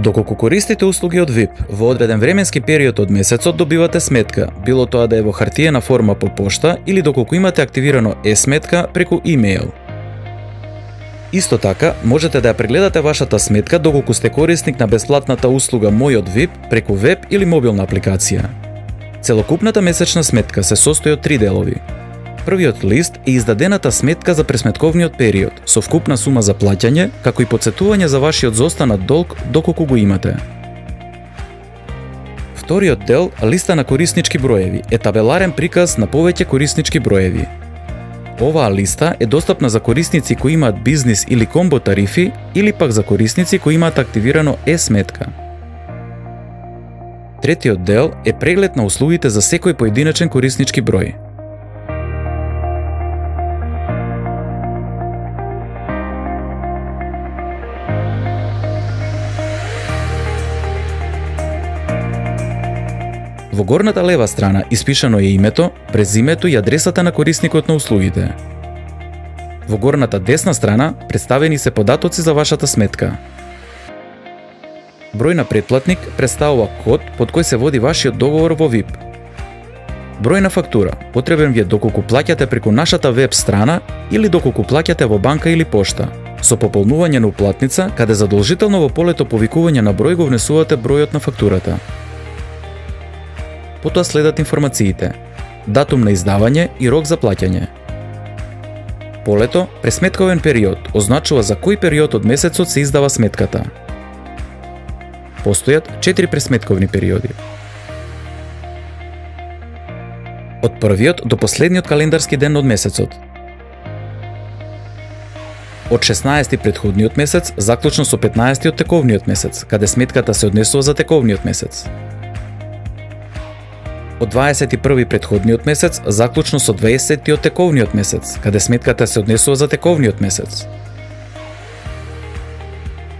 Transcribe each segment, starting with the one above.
Доколку користите услуги од VIP, во одреден временски период од месецот добивате сметка, било тоа да е во хартиена форма по пошта или доколку имате активирано е-сметка преку имејл. Исто така, можете да ја прегледате вашата сметка доколку сте корисник на бесплатната услуга Мој од VIP преку веб или мобилна апликација. Целокупната месечна сметка се состои од 3 делови. Првиот лист е издадената сметка за пресметковниот период, со вкупна сума за плаќање, како и потсетување за вашиот зостанат долг доколку го имате. Вториот дел, листа на кориснички броеви, е табеларен приказ на повеќе кориснички броеви. Оваа листа е достапна за корисници кои имаат бизнис или комбо тарифи, или пак за корисници кои имаат активирано е-сметка. Третиот дел е преглед на услугите за секој поединечен кориснички број. Во горната лева страна испишано е името, презимето и адресата на корисникот на услугите. Во горната десна страна представени се податоци за вашата сметка. Број на претплатник представува код под кој се води вашиот договор во VIP. Број на фактура потребен ви е доколку плаќате преку нашата веб страна или доколку плаќате во банка или пошта. Со пополнување на уплатница, каде задолжително во полето повикување на број го внесувате бројот на фактурата. Потоа следат информациите, датум на издавање и рок за плаќање. Полето, пресметковен период, означува за кој период од месецот се издава сметката. Постојат 4 пресметковни периоди. Од првиот до последниот календарски ден од месецот. Од 16 предходниот месец, заклучно со 15 тековниот месец, каде сметката се однесува за тековниот месец. Од 21 предходниот месец, заклучно со 20 тековниот месец, каде сметката се однесува за тековниот месец.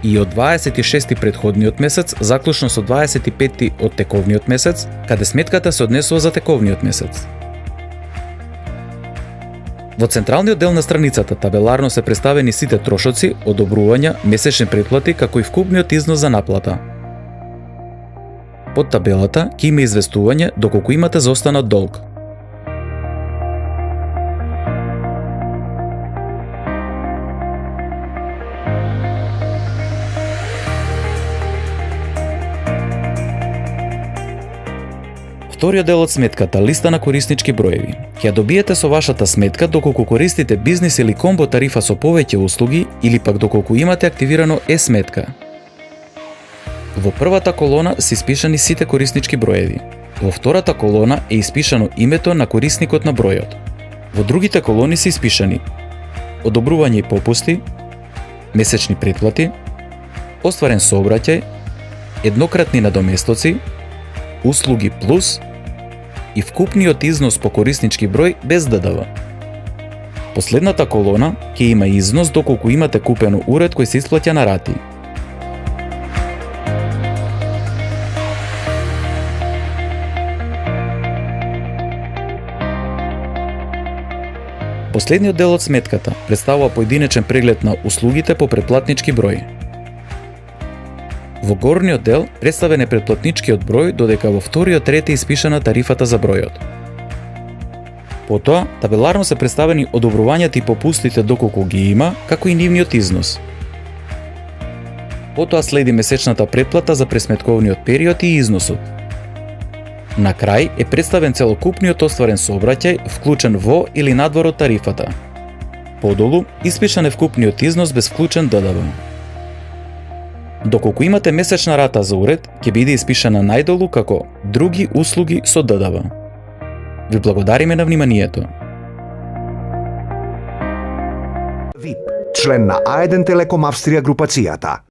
И од 26 предходниот месец, заклучно со 25 од тековниот месец, каде сметката се однесува за тековниот месец. Во централниот дел на страницата табеларно се представени сите трошоци, одобрувања, месечни претплати, како и вкупниот износ за наплата. Под табелата ќе има известување доколку имате зостанат долг. Вториот дел од сметката, листа на кориснички броеви, ќе ја добиете со вашата сметка доколку користите бизнис или комбо тарифа со повеќе услуги или пак доколку имате активирано е-сметка. Во првата колона се испишани сите кориснички броеви. Во втората колона е испишано името на корисникот на бројот. Во другите колони се испишани одобрување и попусти, месечни претплати, остварен сообраќај, еднократни надоместоци, услуги плюс и вкупниот износ по кориснички број без ДДВ. Последната колона ќе има износ доколку имате купено уред кој се исплаќа на рати. Последниот дел од сметката представува поединечен преглед на услугите по претплатнички број. Во горниот дел представен е претплатничкиот број, додека во вториот ред е испишана тарифата за бројот. Потоа, табеларно се представени одобрувањата и попустите доколку ги има, како и нивниот износ. Потоа следи месечната претплата за пресметковниот период и износот. На крај е представен целокупниот остварен сообраќај, вклучен во или надвор од тарифата. Подолу испишан е вкупниот износ без вклучен ДДВ. Доколку имате месечна рата за уред, ќе биде испишана најдолу како други услуги со ДДВ. Ви благодариме на вниманието. VIP, член на A1 Телеком Австрија групацијата.